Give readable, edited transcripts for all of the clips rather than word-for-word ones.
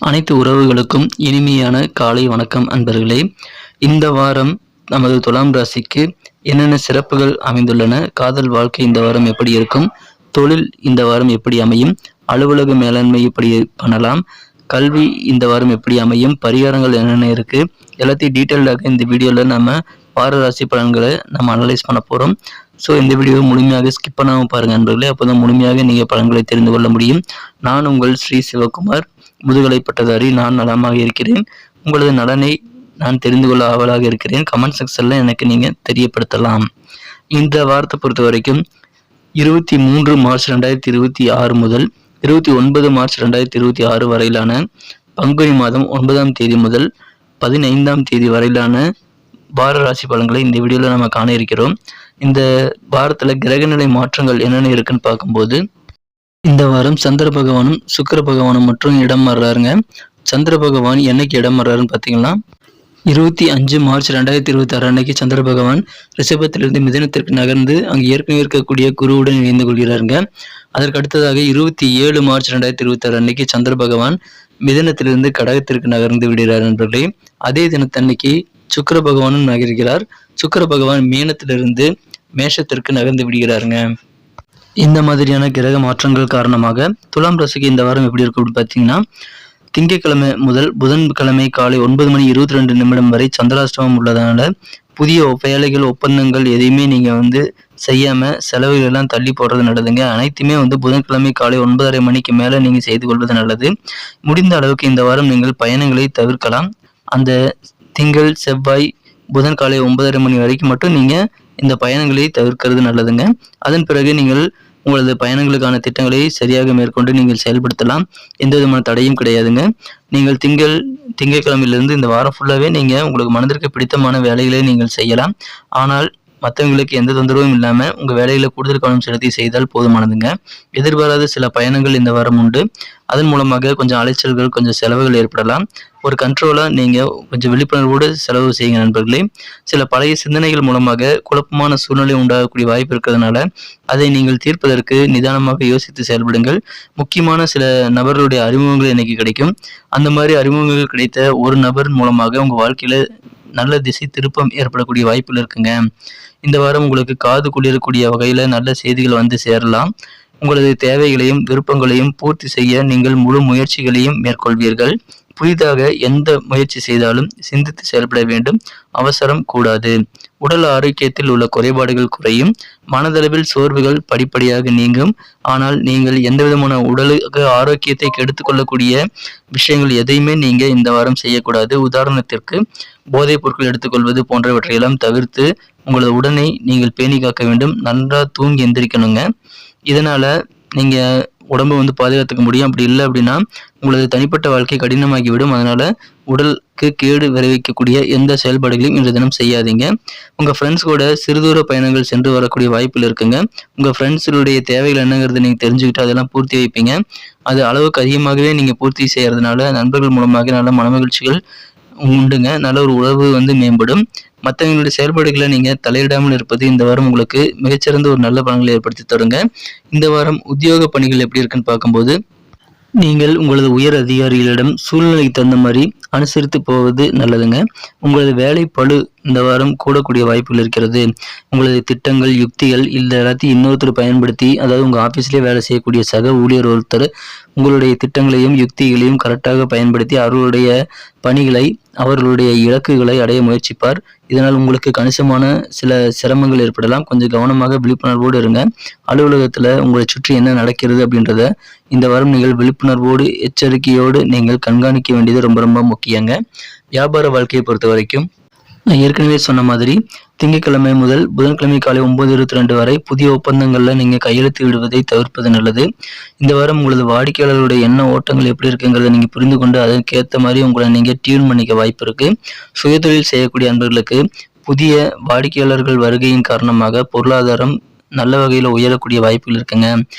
அனைத்து உறவுகளுக்கும் இனிமையான காலை வணக்கம் அன்பர்களே. இந்த வாரம் நமது துலாம் ராசிக்கு என்னென்ன சிறப்புகள் அமைந்துள்ளன, காதல் வாழ்க்கை இந்த வாரம் எப்படி இருக்கும், தொழில் இந்த வாரம் எப்படி அமையும், அலுவலக மேலாண்மை எப்படி பண்ணலாம், கல்வி இந்த வாரம் எப்படி அமையும், பரிகாரங்கள் என்னென்ன இருக்கு, எல்லாத்தையும் டீட்டெயில்டாக இந்த வீடியோவில் நம்ம வார ராசி பலன்களை நம்ம அனலைஸ் பண்ண போகிறோம். ஸோ இந்த வீடியோவை முழுமையாக ஸ்கிப் பண்ணாமல் பாருங்கள் நண்பர்களே. அப்போ தான் முழுமையாக நீங்கள் பலன்களை தெரிந்து கொள்ள முடியும். நான் உங்கள் ஸ்ரீ சிவகுமார், முதுகலை பட்டதாரி. நான் நலமாக இருக்கிறேன். உங்களது நலனை நான் தெரிந்து கொள்ள ஆவலாக இருக்கிறேன். கமெண்ட் செக்ஷனில் எனக்கு நீங்கள் தெரியப்படுத்தலாம். இந்த வாரத்தை பொறுத்த வரைக்கும் 23 மார்ச் 2026 முதல் 29 மார்ச் 2026 வரையிலான பங்குனி மாதம் 9ஆம் தேதி முதல் 15ஆம் தேதி வரையிலான வார ராசி பலன்களை இந்த வீடியோவில் நம்ம காண இருக்கிறோம். இந்த வாரத்தில் கிரகநிலை மாற்றங்கள் என்னென்ன இருக்குன்னு பார்க்கும்போது, இந்த வாரம் சந்திர பகவானும் சுக்கிர பகவானும் மற்றும் இடம் மாறுறாருங்க. சந்திர பகவான் என்னைக்கு இடம் மாறுறாருன்னு பார்த்தீங்கன்னா 25 மார்ச் 2026 அன்னைக்கு சந்திர பகவான் ரிஷபத்திலிருந்து மிதுனத்திற்கு நகர்ந்து அங்கு ஏற்கனவே இருக்கக்கூடிய குருவுடன் இணைந்து கொள்கிறாருங்க. அதற்கு அடுத்ததாக 27 மார்ச் 2026 அன்னைக்கு சந்திர பகவான் மிதுனத்திலிருந்து கடகத்திற்கு நகர்ந்து விடுகிறார் நண்பர்களே. அதே தினத்தன்னைக்கு சுக்கிர பகவானும் நகர்கிறார். சுக்கிர பகவான் மீனத்திலிருந்து மேஷத்திற்கு நகர்ந்து விடுகிறாருங்க. இந்த மாதிரியான கிரக மாற்றங்கள் காரணமாக துலாம் ராசிக்கு இந்த வாரம் எப்படி இருக்கும் அப்படின்னு பார்த்தீங்கன்னா, திங்கட்கிழமை முதல் புதன்கிழமை காலை 9:22 வரை சந்திராஷ்டமம் உள்ளதனால புதிய வேலைகள் ஒப்பந்தங்கள் எதையுமே நீங்கள் செய்யாமல் செலவுகள் எல்லாம் தள்ளி போடுறது நல்லதுங்க. அனைத்துமே புதன்கிழமை காலை 9:30 மணிக்கு மேலே நீங்கள் செய்து கொள்வது நல்லது. முடிந்த அளவுக்கு இந்த வாரம் நீங்கள் பயணங்களை தவிர்க்கலாம். அந்த திங்கள் செவ்வாய் புதன் காலை 9:30 மணி வரைக்கும் மட்டும் நீங்கள் இந்த பயணங்களை தவிர்க்கிறது நல்லதுங்க. அதன் பிறகு நீங்கள் உங்களது பயணங்களுக்கான திட்டங்களை சரியாக மேற்கொண்டு நீங்கள் செயல்படுத்தலாம். எந்த விதமான தடையும் கிடையாதுங்க. நீங்கள் திங்கட்கிழமையிலிருந்து இந்த வாரம் ஃபுல்லாகவே நீங்கள் உங்களுக்கு மனதிற்கு பிடித்தமான வேலைகளை நீங்கள் செய்யலாம். ஆனால் மற்றவங்களுக்கு எந்த தொந்தரவும் இல்லாமல் உங்கள் வேலைகளை கூடுதல் கவனம் செலுத்தி செய்தால் போதுமானதுங்க. எதிர்பாராத சில பயணங்கள் இந்த வாரம் உண்டு. அதன் மூலமாக கொஞ்சம் அலைச்சல்கள், கொஞ்சம் செலவுகள் ஏற்படலாம். ஒரு கண்ட்ரோலாக நீங்கள் கொஞ்சம் விழிப்புணர்வோடு செலவு செய்யுங்க நண்பர்களே. சில பழைய சிந்தனைகள் மூலமாக குழப்பமான சூழ்நிலை உண்டாகக்கூடிய வாய்ப்பு இருக்கிறதுனால அதை நீங்கள் தீர்ப்பதற்கு நிதானமாக யோசித்து செயல்படுங்கள். முக்கியமான சில நபர்களுடைய அறிமுகங்கள் இன்னைக்கு கிடைக்கும். அந்த மாதிரி அறிமுகங்கள் கிடைத்த ஒரு நபர் மூலமாக உங்கள் வாழ்க்கையில் நல்ல திசை திருப்பம் ஏற்படக்கூடிய வாய்ப்புகள் இருக்குங்க. இந்த வாரம் உங்களுக்கு காது குளிரக்கூடிய வகையில் நல்ல செய்திகள் சேரலாம். உங்களது தேவைகளையும் விருப்பங்களையும் பூர்த்தி செய்ய நீங்கள் முழு முயற்சிகளையும் மேற்கொள்வீர்கள். புதிதாக எந்த முயற்சி செய்தாலும் சிந்தித்து செயல்பட வேண்டும். அவசரம் கூடாது. உடல் ஆரோக்கியத்தில் உள்ள குறைபாடுகள் குறையும். மனதளவில் சோர்வுகள் படிப்படியாக நீங்கும். ஆனால் நீங்கள் எந்த விதமான உடலுக்கு ஆரோக்கியத்தை கெடுத்து கொள்ளக்கூடிய விஷயங்கள் எதையுமே நீங்கள் இந்த வாரம் செய்யக்கூடாது. உதாரணத்திற்கு போதைப் பொருட்கள் எடுத்துக்கொள்வது போன்றவற்றையெல்லாம் தவிர்த்து உங்களது உடலை நீங்கள் பேணி காக்க வேண்டும். நன்றாக தூங்கி எந்திரிக்கணுங்க. இதனால் நீங்கள் உடம்பை பாதுகாத்துக்க முடியும். அப்படி இல்லை அப்படின்னா உங்களது தனிப்பட்ட வாழ்க்கை கடினமாகிவிடும். அதனால் உடலுக்கு கேடு விளைவிக்கக்கூடிய எந்த செயல்பாடுகளையும் இன்றைய தினம் செய்யாதீங்க. உங்கள் ஃப்ரெண்ட்ஸ் கூட சிறுதூர பயணங்கள் சென்று வரக்கூடிய வாய்ப்புகள் இருக்குங்க. உங்கள் ஃப்ரெண்ட்ஸுடைய தேவைகள் என்னங்கிறது நீங்கள் தெரிஞ்சுக்கிட்டு அதெல்லாம் பூர்த்தி வைப்பீங்க. அது அளவுக்கு அதிகமாகவே நீங்கள் பூர்த்தி செய்கிறதுனால நண்பர்கள் மூலமாக நல்ல மனமகிழ்ச்சிகள் உண்டுங்க. நல்ல ஒரு உறவு மேம்படும். மற்றவங்களுடைய செயல்பாடுகளை நீங்கள் தலையிடாமல் இருப்பது இந்த வாரம் உங்களுக்கு மிகச்சிறந்த ஒரு நல்ல பலன்களை ஏற்படுத்தி தருங்க. இந்த வாரம் உத்தியோக பணிகள் எப்படி இருக்குன்னு பார்க்கும்போது, நீங்கள் உங்களது உயர் அதிகாரிகளிடம் சூழ்நிலைக்கு தகுந்த மாதிரி அனுசரித்து போவது நல்லதுங்க. உங்களது வேலை பளு இந்த வாரம் கூடக்கூடிய வாய்ப்புகள் இருக்கிறது. உங்களது திட்டங்கள், யுக்திகள் இல்லை எல்லாத்தையும் இன்னொருத்தர் பயன்படுத்தி, அதாவது உங்கள் ஆஃபீஸ்லேயே வேலை செய்யக்கூடிய சக ஊழியர் ஒருத்தர் உங்களுடைய திட்டங்களையும் யுக்திகளையும் கரெக்டாக பயன்படுத்தி அவர்களுடைய பணிகளை, அவர்களுடைய இலக்குகளை அடைய முயற்சிப்பார். இதனால் உங்களுக்கு கணிசமான சில சிரமங்கள் ஏற்படலாம். கொஞ்சம் கவனமாக விழிப்புணர்வோடு இருங்க. அலுவலகத்தில் உங்களை சுற்றி என்ன நடக்கிறது அப்படின்றத இந்த வாரம் நீங்கள் விழிப்புணர்வோடு எச்சரிக்கையோடு நீங்கள் கண்காணிக்க வேண்டியது ரொம்ப ரொம்ப முக்கியங்க. வியாபார வாழ்க்கையை பொறுத்த வரைக்கும் நான் ஏற்கனவே சொன்ன மாதிரி திங்கட்கிழமை முதல் புதன்கிழமை காலை 9:22 வரை புதிய ஒப்பந்தங்களில் நீங்கள் கையெழுத்து விடுவதை தவிர்ப்பது நல்லது. இந்த வாரம் உங்களது வாடிக்கையாளர்களுடைய எண்ண ஓட்டங்கள் எப்படி இருக்குங்கிறத நீங்கள் புரிந்து கொண்டு அதற்கேற்ற மாதிரி உங்களை நீங்கள் டியூன் பண்ணிக்க வாய்ப்பு இருக்குது. சுயதொழில் செய்யக்கூடிய அன்பர்களுக்கு புதிய வாடிக்கையாளர்கள் வருகையின் காரணமாக பொருளாதாரம் நல்ல வகையில் உயரக்கூடிய வாய்ப்புகள் இருக்குங்க.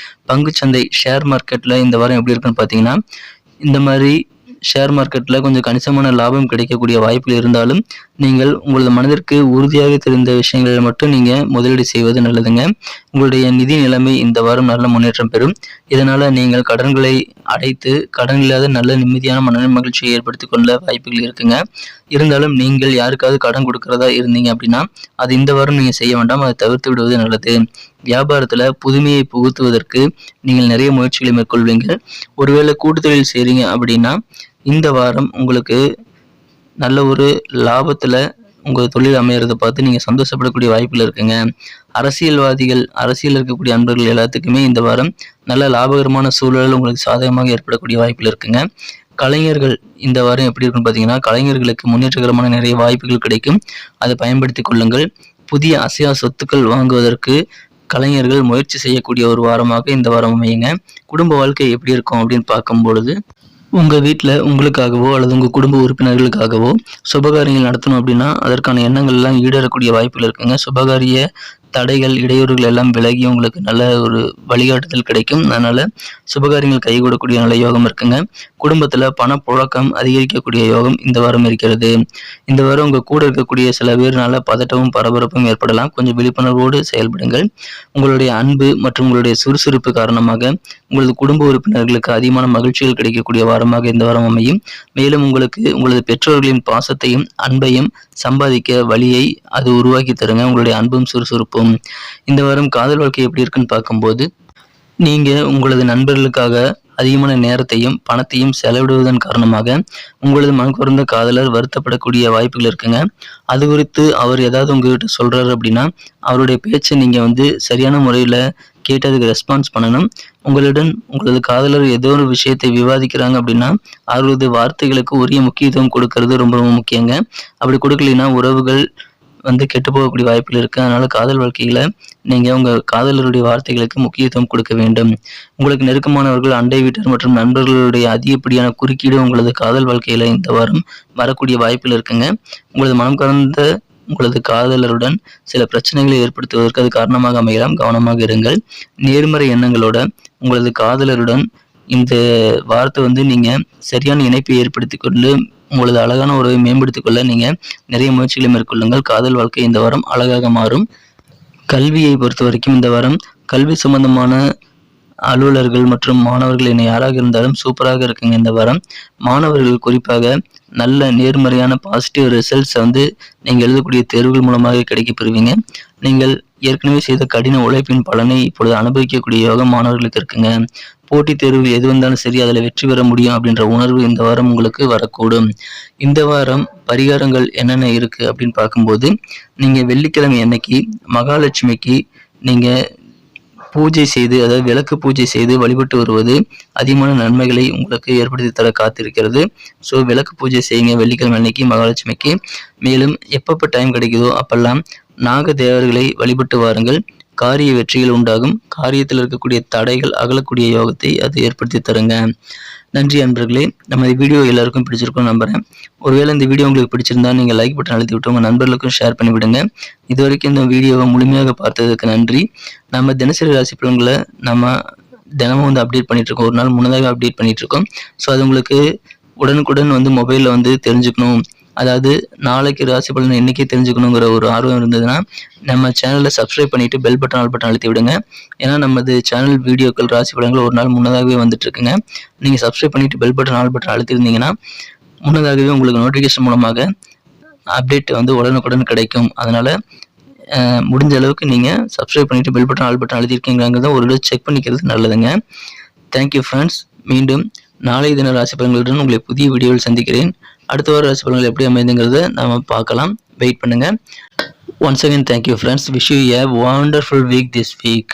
பங்குச்சந்தை ஷேர் மார்க்கெட்டில் இந்த வாரம் எப்படி இருக்குன்னு பார்த்தீங்கன்னா, இந்த மாதிரி ஷேர் மார்க்கெட்டில் கொஞ்சம் கணிசமான லாபம் கிடைக்கக்கூடிய வாய்ப்புகள் இருந்தாலும் நீங்கள் உங்களது மனதிற்கு உறுதியாக தெரிந்த விஷயங்களில் மட்டும் நீங்கள் முதலீடு செய்வது நல்லதுங்க. உங்களுடைய நிதி நிலைமை இந்த வாரம் நல்ல முன்னேற்றம் பெறும். இதனால் நீங்கள் கடன்களை அடைத்து கடன் இல்லாத நல்ல நிம்மதியான மன மகிழ்ச்சியை ஏற்படுத்திக் கொள்ள வாய்ப்புகள் இருக்குங்க. இருந்தாலும் நீங்கள் யாருக்காவது கடன் கொடுக்கறதா இருந்தீங்க அப்படின்னா அது இந்த வாரம் நீங்கள் செய்ய வேண்டாம், அதை தவிர்த்து விடுவது நல்லது. வியாபாரத்தில் புதுமையை புகுத்துவதற்கு நீங்கள் நிறைய முயற்சிகளை மேற்கொள்வீங்க. ஒருவேளை கூட்டுத்தொழில் செய்கிறீங்க அப்படின்னா இந்த வாரம் உங்களுக்கு நல்ல ஒரு லாபத்தில் உங்கள் தொழில் அமையறதை பார்த்து நீங்கள் சந்தோஷப்படக்கூடிய வாய்ப்புகள் இருக்குங்க. அரசியல்வாதிகள், அரசியல் இருக்கக்கூடிய அன்பர்கள் எல்லாத்துக்குமே இந்த வாரம் நல்ல லாபகரமான சூழல் உங்களுக்கு சாதகமாக ஏற்படக்கூடிய வாய்ப்புகள் இருக்குங்க. கலைஞர்கள் இந்த வாரம் எப்படி இருக்குன்னு பார்த்தீங்கன்னா, கலைஞர்களுக்கு முன்னேற்றகரமான நிறைய வாய்ப்புகள் கிடைக்கும். அதை பயன்படுத்தி கொள்ளுங்கள். புதிய அசையா சொத்துக்கள் வாங்குவதற்கு கலைஞர்கள் முயற்சி செய்யக்கூடிய ஒரு வாரமாக இந்த வாரம் அமையுங்க. குடும்ப வாழ்க்கை எப்படி இருக்கும் அப்படின்னு பார்க்கும் பொழுது, உங்கள் வீட்டில் உங்களுக்காகவோ அல்லது உங்கள் குடும்ப உறுப்பினர்களுக்காகவோ சுபகாரியங்கள் நடத்தணும் அப்படின்னா அதற்கான எண்ணங்கள் எல்லாம் ஈடேறக்கூடிய வாய்ப்புகள் இருக்குங்க. சுபகாரிய தடைகள், இடையூறுகள் எல்லாம் விலகி உங்களுக்கு நல்ல ஒரு வழிகாட்டுதல் கிடைக்கும். அதனால் சுபகாரியங்கள் கைகூடக்கூடிய நல்ல யோகம் இருக்குங்க. குடும்பத்தில் பணப்புழக்கம் அதிகரிக்கக்கூடிய யோகம் இந்த வாரம் இருக்கிறது. இந்த வாரம் உங்கள் கூட இருக்கக்கூடிய சில பேர்னால பதட்டமும் பரபரப்பும் ஏற்படலாம். கொஞ்சம் விழிப்புணர்வோடு செயல்படுங்கள். உங்களுடைய அன்பு மற்றும் உங்களுடைய சுறுசுறுப்பு காரணமாக உங்களது குடும்ப உறுப்பினர்களுக்கு அதிகமான மகிழ்ச்சிகள் கிடைக்கக்கூடிய வாரமாக இந்த வாரம் அமையும். மேலும் உங்களுக்கு உங்களது பெற்றோர்களின் பாசத்தையும் அன்பையும் சம்பாதிக்க வழியை அது உருவாக்கி தருங்க. உங்களுடைய அன்பும் சுறுசுறுப்பும். இந்த வாரம் காதல் வாழ்க்கை எப்படி இருக்குன்னு பார்க்கும்போது, நீங்க உங்களது நண்பர்களுக்காக அதிகமான நேரத்தையும் பணத்தையும் செலவிடுவதன் காரணமாக உங்களது மனக்குறந்த காதலர் வருத்தப்படக்கூடிய வாய்ப்புகள் இருக்குங்க. அது குறித்து அவர் ஏதாவது உங்ககிட்ட சொல்றாரு அப்படின்னா அவருடைய பேச்சை நீங்க சரியான முறையில் கேட்டு அதுக்கு ரெஸ்பான்ஸ் பண்ணணும். உங்களது காதலர் ஏதோ ஒரு விஷயத்தை விவாதிக்கிறாங்க அப்படின்னா அவரது வார்த்தைகளுக்கு உரிய முக்கியத்துவம் கொடுக்கறது ரொம்ப ரொம்ப முக்கியங்க. அப்படி கொடுக்கலைன்னா உறவுகள் கெட்டு போகக்கூடிய வாய்ப்புகள் இருக்கு. அதனால காதல் வாழ்க்கையில நீங்க உங்க காதலருடைய வார்த்தைகளுக்கு முக்கியத்துவம் கொடுக்க வேண்டும். உங்களுக்கு நெருக்கமானவர்கள், அண்டை வீட்டார் மற்றும் நண்பர்களுடைய அதிகப்படியான குறுக்கீடு உங்களது காதல் வாழ்க்கையில இந்த வாரம் வரக்கூடிய வாய்ப்புகள் இருக்குங்க. உங்களது மனம் கலந்த உங்களது காதலருடன் சில பிரச்சனைகளை ஏற்படுத்துவதற்கு அது காரணமாக அமையலாம். கவனமாக இருங்கள். நேர்மறை எண்ணங்களோட உங்களது காதலருடன் இந்த வாரத்தை நீங்க சரியான இணைப்பை ஏற்படுத்தி கொண்டு உங்களது அழகான உறவை மேம்படுத்திக் கொள்ள நீங்க நிறைய முயற்சிகளை மேற்கொள்ளுங்கள். காதல் வாழ்க்கை இந்த வாரம் அழகாக மாறும். கல்வியை பொறுத்த வரைக்கும் இந்த வாரம் கல்வி சம்பந்தமான அலுவலர்கள் மற்றும் மாணவர்கள் என யாராக இருந்தாலும் சூப்பராக இருக்குங்க. இந்த வாரம் மாணவர்கள் குறிப்பாக நல்ல நேர்மறையான பாசிட்டிவ் ரிசல்ட்ஸ் நீங்கள் எழுதக்கூடிய தேர்வுகள் மூலமாக கிடைக்கப் பெறுவீங்க. நீங்கள் ஏற்கனவே செய்த கடின உழைப்பின் பலனை இப்பொழுது அனுபவிக்கக்கூடிய யோகம் மாணவர்களுக்கு இருக்குங்க. போட்டித் தேர்வு எது வந்தாலும் சரி அதில் வெற்றி பெற முடியும் அப்படின்ற உணர்வு இந்த வாரம் உங்களுக்கு வரக்கூடும். இந்த வாரம் பரிகாரங்கள் என்னென்ன இருக்கு அப்படின்னு பார்க்கும்போது, நீங்க வெள்ளிக்கிழமை அன்னைக்கு மகாலட்சுமிக்கு நீங்க பூஜை செய்து, அதாவது விளக்கு பூஜை செய்து வழிபட்டு வருவது அதிகமான நன்மைகளை உங்களுக்கு ஏற்படுத்தி தர காத்திருக்கிறது. ஸோ விளக்கு பூஜை செய்யுங்க வெள்ளிக்கிழமை அன்னைக்கு மகாலட்சுமிக்கு. மேலும் எப்பப்போ டைம் கிடைக்குதோ அப்பெல்லாம் நாக தேவர்களை வழிபட்டு வாருங்கள். காரிய வெற்றிகள் உண்டாகும். காரியத்தில் இருக்கக்கூடிய தடைகள் அகலக்கூடிய யோகத்தை அது ஏற்படுத்தி தருங்க. நன்றி அன்பர்களே. நம்ம இந்த வீடியோ எல்லாருக்கும் பிடிச்சிருக்கும் நம்புறேன். ஒருவேளை இந்த வீடியோ உங்களுக்கு பிடிச்சிருந்தா நீங்கள் லைக் பட்டன் அழுத்தி விட்டு உங்கள் நண்பர்களுக்கும் ஷேர் பண்ணி விடுங்க. இது வரைக்கும் இந்த வீடியோவை முழுமையாக பார்த்ததுக்கு நன்றி. நம்ம தினசரி ராசி பலன்களை நம்ம தினமும் அப்டேட் பண்ணிட்டு இருக்கோம். ஒரு நாள் முன்னதாக அப்டேட் பண்ணிட்டு இருக்கோம். ஸோ அது உங்களுக்கு உடனுக்குடன் மொபைலில் தெரிஞ்சுக்கணும், அதாவது நாளைக்கு ராசி பலன் இன்னைக்கே தெரிஞ்சுக்கணுங்கிற ஒரு ஆர்வம் இருந்ததுன்னா நம்ம சேனலை சப்ஸ்கிரைப் பண்ணிட்டு பெல் பட்டன் ஆல் பட்டன் அழுத்தி விடுங்க. ஏன்னா நமது சேனல் வீடியோக்கள் ராசி பலன்கள் ஒரு நாள் முன்னதாகவே வந்துட்டு இருக்குங்க. நீங்கள் சப்ஸ்கிரைப் பண்ணிட்டு பெல் பட்டன் ஆல் பட்டன் அழுத்திருந்தீங்கன்னா முன்னதாகவே உங்களுக்கு நோட்டிஃபிகேஷன் மூலமாக அப்டேட் உடனுக்குடன் கிடைக்கும். அதனால முடிஞ்ச அளவுக்கு நீங்கள் சப்ஸ்கிரைப் பண்ணிட்டு பெல் பட்டன் ஆல் பட்டன் அழுத்திருக்கீங்கிறத ஒரு செக் பண்ணிக்கிறது நல்லதுங்க. Thank you friends. மீண்டும் நாளை தின ராசி பலன்களுடன் உங்களை புதிய வீடியோவில் சந்திக்கிறேன். அடுத்த வார ராசி பலன்கள் எப்படி அமைதுங்கிறத நாம பார்க்கலாம். வெயிட் பண்ணுங்க. Once again, thank you friends. Wish you a wonderful week this week.